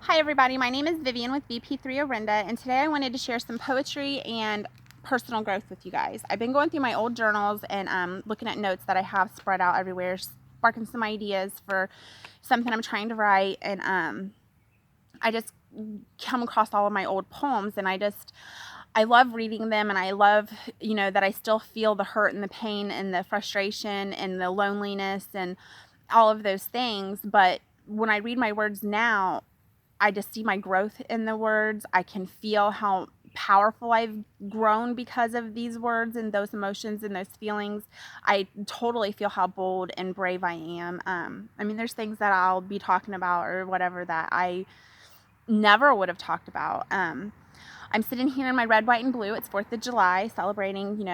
Hi everybody, my name is Vivian with VP3 Orinda, and today I wanted to share some poetry and personal growth with you guys. I've been going through my old journals and looking at notes that I have spread out everywhere, sparking some ideas for something I'm trying to write, and I just come across all of my old poems, and I love reading them, and I love, that I still feel the hurt and the pain and the frustration and the loneliness and all of those things. But when I read my words now, I just see my growth in the words. I can feel how powerful I've grown because of these words and those emotions and those feelings. I totally feel how bold and brave I am. There's things that I'll be talking about or whatever that I never would have talked about. I'm sitting here in my red, white, and blue. It's 4th of July, celebrating,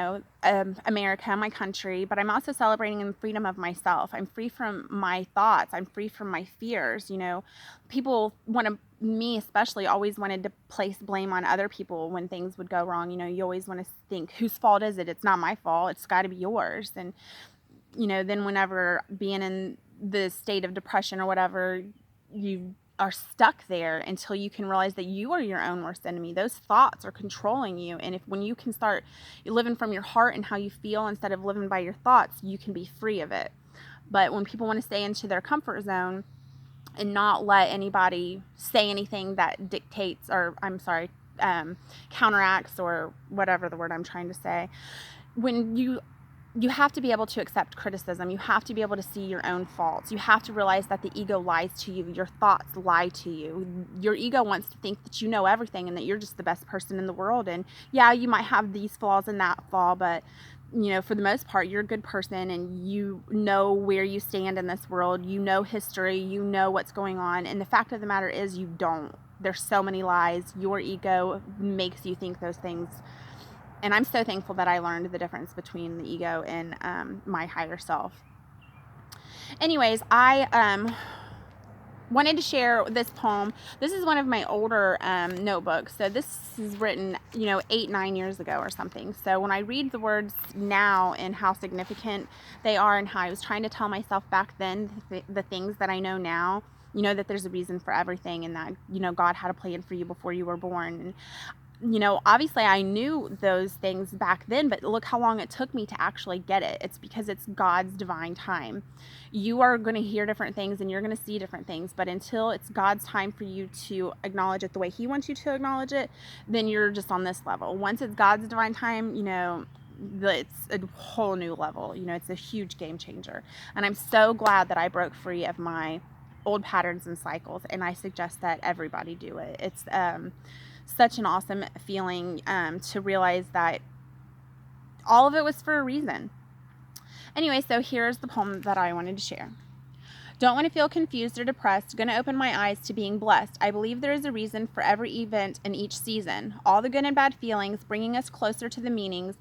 America, my country, but I'm also celebrating the freedom of myself. I'm free from my thoughts. I'm free from my fears. People me especially, always wanted to place blame on other people when things would go wrong. You always want to think, whose fault is it? It's not my fault. It's got to be yours. And, then whenever being in the state of depression or whatever, you are stuck there until you can realize that you are your own worst enemy. Those thoughts are controlling you. And when you can start living from your heart and how you feel instead of living by your thoughts, you can be free of it. But when people want to stay into their comfort zone and not let anybody say anything that dictates, or counteracts, or whatever the word I'm trying to say, when you have to be able to accept criticism. You have to be able to see your own faults. You have to realize that the ego lies to you. Your thoughts lie to you. Your ego wants to think that you know everything and that you're just the best person in the world. And yeah, you might have these flaws and that flaw, but for the most part, you're a good person, and you know where you stand in this world. You know history. You know what's going on. And the fact of the matter is, you don't. There's so many lies. Your ego makes you think those things. And I'm so thankful that I learned the difference between the ego and my higher self. Anyways, I wanted to share this poem. This is one of my older notebooks. So this is written, 8-9 years ago or something. So when I read the words now and how significant they are and how I was trying to tell myself back then the things that I know now, that there's a reason for everything, and that, God had a plan for you before you were born. And obviously I knew those things back then, but look how long it took me to actually get it. It's because it's God's divine time. You are going to hear different things and you're going to see different things, but until it's God's time for you to acknowledge it the way He wants you to acknowledge it, then you're just on this level. Once it's God's divine time, it's a whole new level. It's a huge game changer. And I'm so glad that I broke free of my old patterns and cycles, and I suggest that everybody do it. It's such an awesome feeling to realize that all of it was for a reason. Anyway, so here's the poem that I wanted to share. Don't want to feel confused or depressed. Going to open my eyes to being blessed. I believe there is a reason for every event in each season. All the good and bad feelings bringing us closer to the meanings.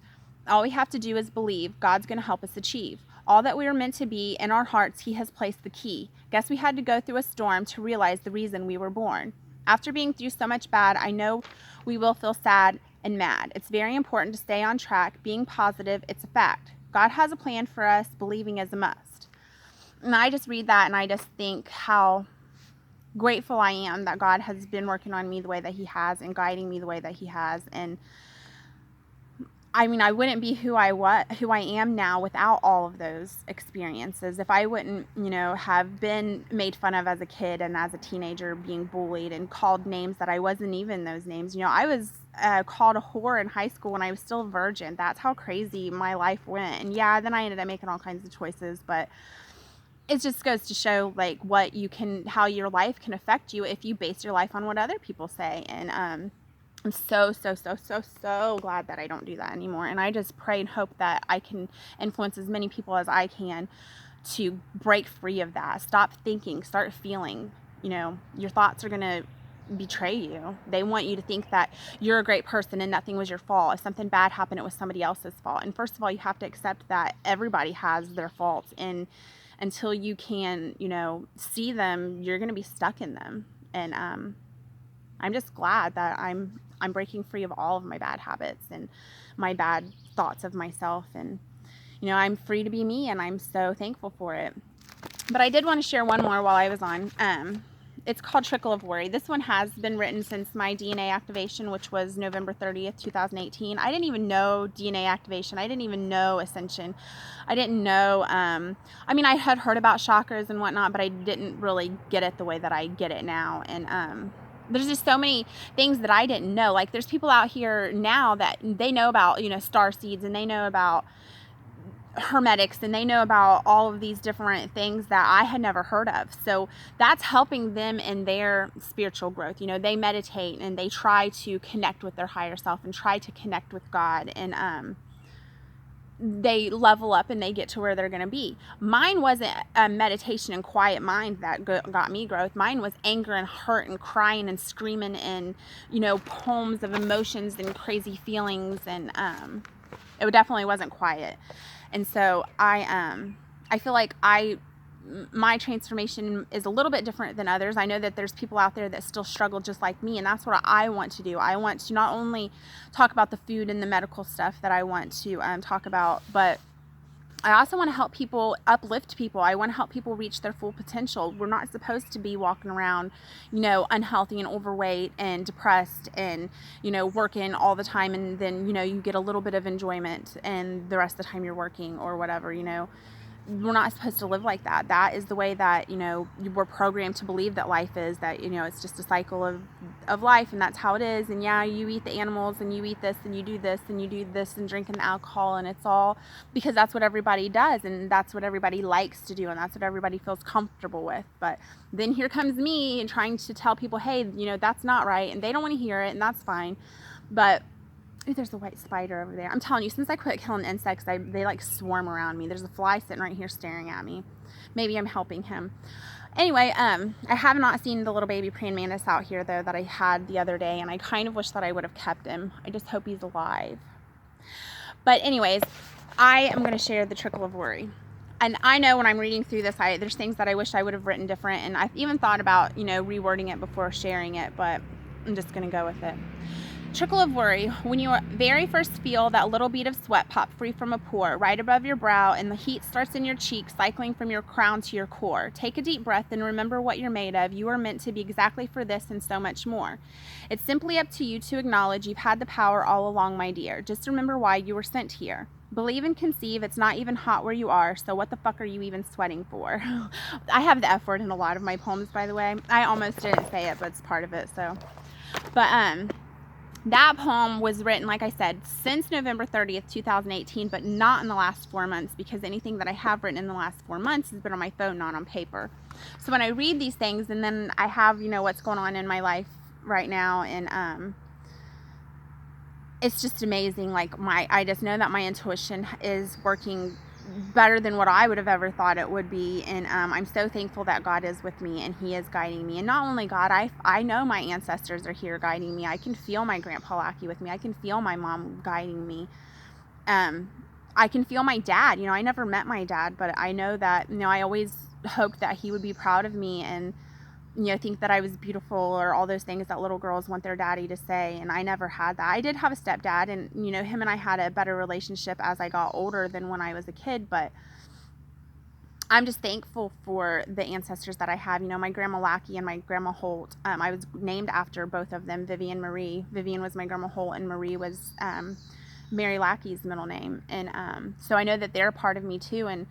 All we have to do is believe God's going to help us achieve. All that we are meant to be in our hearts, He has placed the key. Guess we had to go through a storm to realize the reason we were born. After being through so much bad, I know we will feel sad and mad. It's very important to stay on track. Being positive, it's a fact. God has a plan for us. Believing is a must. And I just read that and I just think how grateful I am that God has been working on me the way that He has and guiding me the way that He has. And I wouldn't be who I am now without all of those experiences. If I wouldn't, have been made fun of as a kid and as a teenager, being bullied and called names that I wasn't even those names. I was called a whore in high school when I was still a virgin. That's how crazy my life went. And yeah, then I ended up making all kinds of choices, but it just goes to show how your life can affect you if you base your life on what other people say. And I'm so glad that I don't do that anymore. And I just pray and hope that I can influence as many people as I can to break free of that. Stop thinking, start feeling. Your thoughts are going to betray you. They want you to think that you're a great person and nothing was your fault. If something bad happened, it was somebody else's fault. And first of all, you have to accept that everybody has their faults. And until you can, see them, you're going to be stuck in them. And I'm just glad that I'm breaking free of all of my bad habits and my bad thoughts of myself. And, I'm free to be me, and I'm so thankful for it. But I did want to share one more while I was on. it's called Trickle of Worry. This one has been written since my DNA activation, which was November 30th, 2018. I didn't even know DNA activation. I didn't even know Ascension. I didn't know, I mean, I had heard about chakras and whatnot, but I didn't really get it the way that I get it now. And there's just so many things that I didn't know. Like, there's people out here now that they know about, star seeds, and they know about hermetics, and they know about all of these different things that I had never heard of. So that's helping them in their spiritual growth. They meditate and they try to connect with their higher self and try to connect with God, and they level up and they get to where they're going to be. Mine wasn't a meditation and quiet mind that got me growth. Mine was anger and hurt and crying and screaming and poems of emotions and crazy feelings, and it definitely wasn't quiet. And so I feel like my transformation is a little bit different than others. I know that there's people out there that still struggle just like me, and that's what I want to do. I want to not only talk about the food and the medical stuff that I want to talk about, but I also want to help people, uplift people. I want to help people reach their full potential. We're not supposed to be walking around, unhealthy and overweight and depressed and, working all the time, and then, you get a little bit of enjoyment and the rest of the time you're working or whatever. We're not supposed to live like that. That is the way that, we're programmed to believe that life is, that, it's just a cycle of life, and that's how it is. And yeah, you eat the animals and you eat this and you do this and you do this and drinking the alcohol, and it's all because that's what everybody does, and that's what everybody likes to do, and that's what everybody feels comfortable with. But then here comes me and trying to tell people, hey, that's not right, and they don't want to hear it, and that's fine. But ooh, there's a white spider over there. I'm telling you, since I quit killing insects, they like swarm around me. There's a fly sitting right here staring at me. Maybe I'm helping him. Anyway, I have not seen the little baby praying mantis out here, though, that I had the other day, and I kind of wish that I would have kept him. I just hope he's alive. But anyways, I am going to share the Trickle of Worry. And I know when I'm reading through this, there's things that I wish I would have written different, and I've even thought about, rewording it before sharing it, but I'm just going to go with it. Trickle of Worry. When you very first feel that little bead of sweat pop free from a pore right above your brow, and the heat starts in your cheeks, cycling from your crown to your core, take a deep breath and remember what you're made of. You are meant to be exactly for this and so much more. It's simply up to you to acknowledge you've had the power all along, my dear. Just remember why you were sent here. Believe and conceive. It's not even hot where you are, so what the fuck are you even sweating for? I have the F word in a lot of my poems, by the way. I almost didn't say it, but it's part of it, so. But, that poem was written, like I said, since November 30th, 2018, but not in the last 4 months, because anything that I have written in the last 4 months has been on my phone, not on paper. So when I read these things, and then I have, what's going on in my life right now, and it's just amazing. Like, I just know that my intuition is working better than what I would have ever thought it would be, and I'm so thankful that God is with me and he is guiding me. And not only God, I know my ancestors are here guiding me. I can feel my Grandpa Lackey with me. I can feel my mom guiding me. I can feel my dad. I never met my dad, but I know that, I always hoped that he would be proud of me and think that I was beautiful, or all those things that little girls want their daddy to say. And I never had that. I did have a stepdad, and him and I had a better relationship as I got older than when I was a kid. But I'm just thankful for the ancestors that I have. My Grandma Lackey and my Grandma Holt. I was named after both of them, Vivian Marie. Vivian was my Grandma Holt, and Marie was Mary Lackey's middle name. And so I know that they're a part of me too. And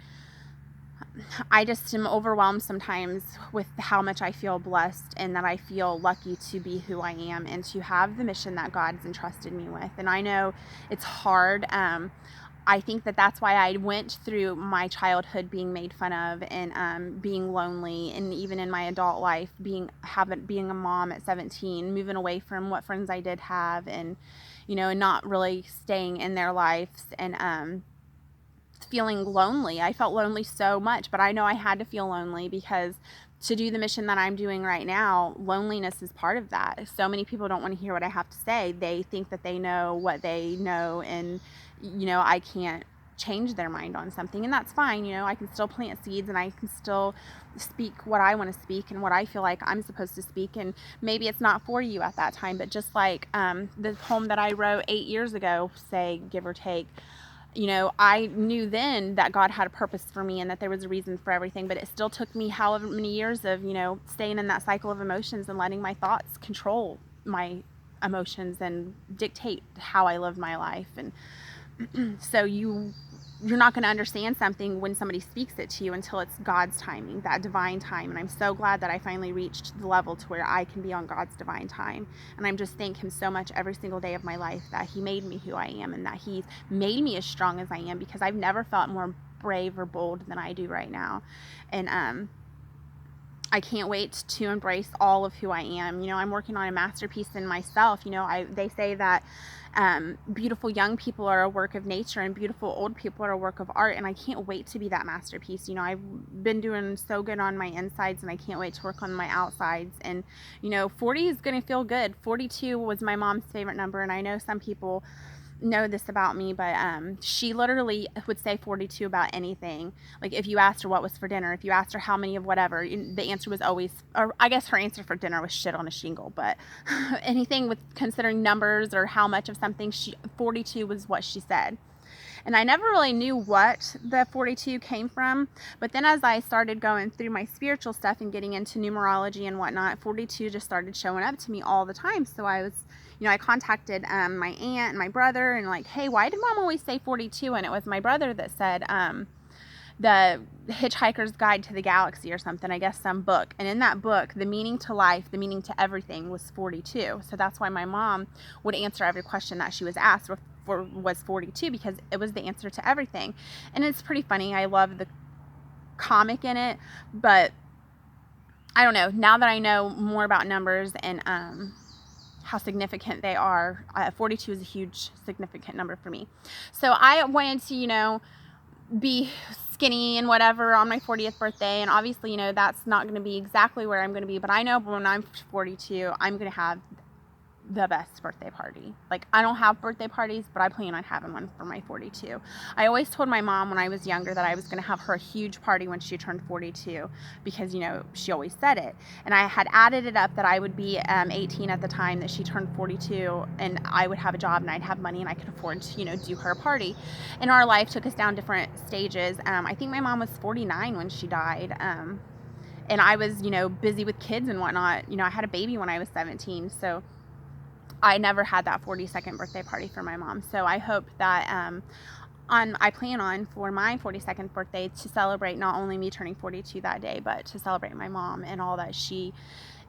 I just am overwhelmed sometimes with how much I feel blessed, and that I feel lucky to be who I am and to have the mission that God's entrusted me with. And I know it's hard. I think that that's why I went through my childhood being made fun of, and being lonely, and even in my adult life being a mom at 17, moving away from what friends I did have, and and not really staying in their lives, and feeling lonely. I felt lonely so much, but I know I had to feel lonely, because to do the mission that I'm doing right now, loneliness is part of that. So many people don't want to hear what I have to say. They think that they know what they know, and I can't change their mind on something, and that's fine. I can still plant seeds, and I can still speak what I want to speak and what I feel like I'm supposed to speak. And maybe it's not for you at that time, but just like the poem that I wrote 8 years ago, say, give or take, I knew then that God had a purpose for me and that there was a reason for everything, but it still took me however many years of, staying in that cycle of emotions and letting my thoughts control my emotions and dictate how I lived my life. And so you're not going to understand something when somebody speaks it to you until it's God's timing, that divine time. And I'm so glad that I finally reached the level to where I can be on God's divine time. And I'm just thank him so much every single day of my life that he made me who I am and that he's made me as strong as I am, because I've never felt more brave or bold than I do right now. And I can't wait to embrace all of who I am. I'm working on a masterpiece in myself. They say that beautiful young people are a work of nature and beautiful old people are a work of art, and I can't wait to be that masterpiece. I've been doing so good on my insides, and I can't wait to work on my outsides. And 40 is going to feel good. 42 was my mom's favorite number, and I know some people know this about me, but she literally would say 42 about anything. Like if you asked her what was for dinner, if you asked her how many of whatever, the answer was always, or I guess her answer for dinner was shit on a shingle, but anything with considering numbers or how much of something, 42 was what she said. And I never really knew what the 42 came from, but then as I started going through my spiritual stuff and getting into numerology and whatnot, 42 just started showing up to me all the time. So I contacted my aunt and my brother and like, hey, why did mom always say 42? And it was my brother that said the Hitchhiker's Guide to the Galaxy or something, I guess some book. And in that book, the meaning to life, the meaning to everything was 42. So that's why my mom would answer every question that she was asked was 42, because it was the answer to everything. And it's pretty funny. I love the comic in it, but I don't know. Now that I know more about numbers and how significant they are, 42 is a huge significant number for me. So I wanted to, be skinny and whatever on my 40th birthday, and obviously, that's not going to be exactly where I'm going to be, but I know when I'm 42, I'm going to have the best birthday party. Like, I don't have birthday parties, but I plan on having one for my 42. I always told my mom when I was younger that I was going to have her a huge party when she turned 42, because she always said it. And I had added it up that I would be 18 at the time that she turned 42, and I would have a job and I'd have money and I could afford to do her a party. And our life took us down different stages. I think my mom was 49 when she died, and I was busy with kids and whatnot. I had a baby when I was 17, so I never had that 42nd birthday party for my mom. So I hope that I plan on for my 42nd birthday to celebrate not only me turning 42 that day, but to celebrate my mom and all that she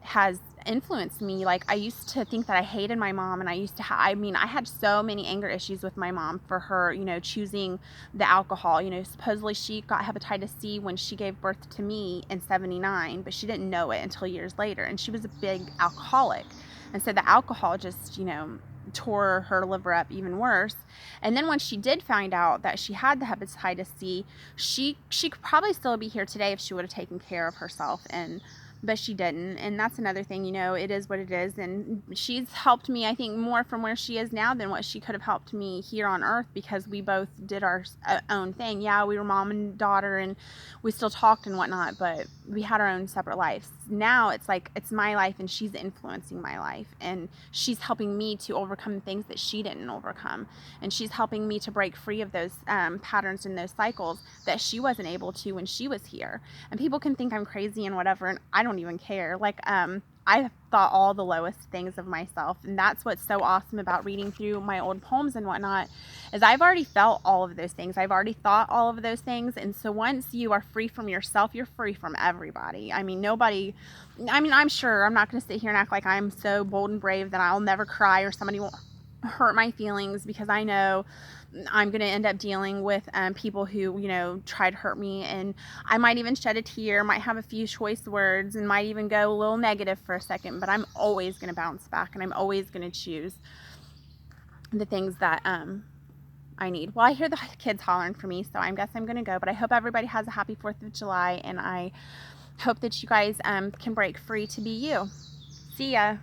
has influenced me. Like, I used to think that I hated my mom, and I had so many anger issues with my mom for her, choosing the alcohol. Supposedly she got hepatitis C when she gave birth to me in 79, but she didn't know it until years later, and she was a big alcoholic. And so the alcohol just, tore her liver up even worse. And then when she did find out that she had the hepatitis C, she could probably still be here today if she would have taken care of herself, but she didn't. And that's another thing, it is what it is. And she's helped me, I think, more from where she is now than what she could have helped me here on earth, because we both did our own thing. Yeah, we were mom and daughter and we still talked and whatnot, but we had our own separate lives. Now it's like, it's my life and she's influencing my life, and she's helping me to overcome things that she didn't overcome. And she's helping me to break free of those patterns and those cycles that she wasn't able to when she was here. And people can think I'm crazy and whatever, and I don't even care. Like, I thought all the lowest things of myself, and that's what's so awesome about reading through my old poems and whatnot, is I've already felt all of those things. I've already thought all of those things. And so once you are free from yourself, you're free from everybody. I'm sure I'm not going to sit here and act like I'm so bold and brave that I'll never cry or somebody won't hurt my feelings, because I know I'm going to end up dealing with people who, try to hurt me, and I might even shed a tear, might have a few choice words, and might even go a little negative for a second, but I'm always going to bounce back, and I'm always going to choose the things that I need. Well, I hear the kids hollering for me, so I guess I'm going to go, but I hope everybody has a happy 4th of July, and I hope that you guys can break free to be you. See ya.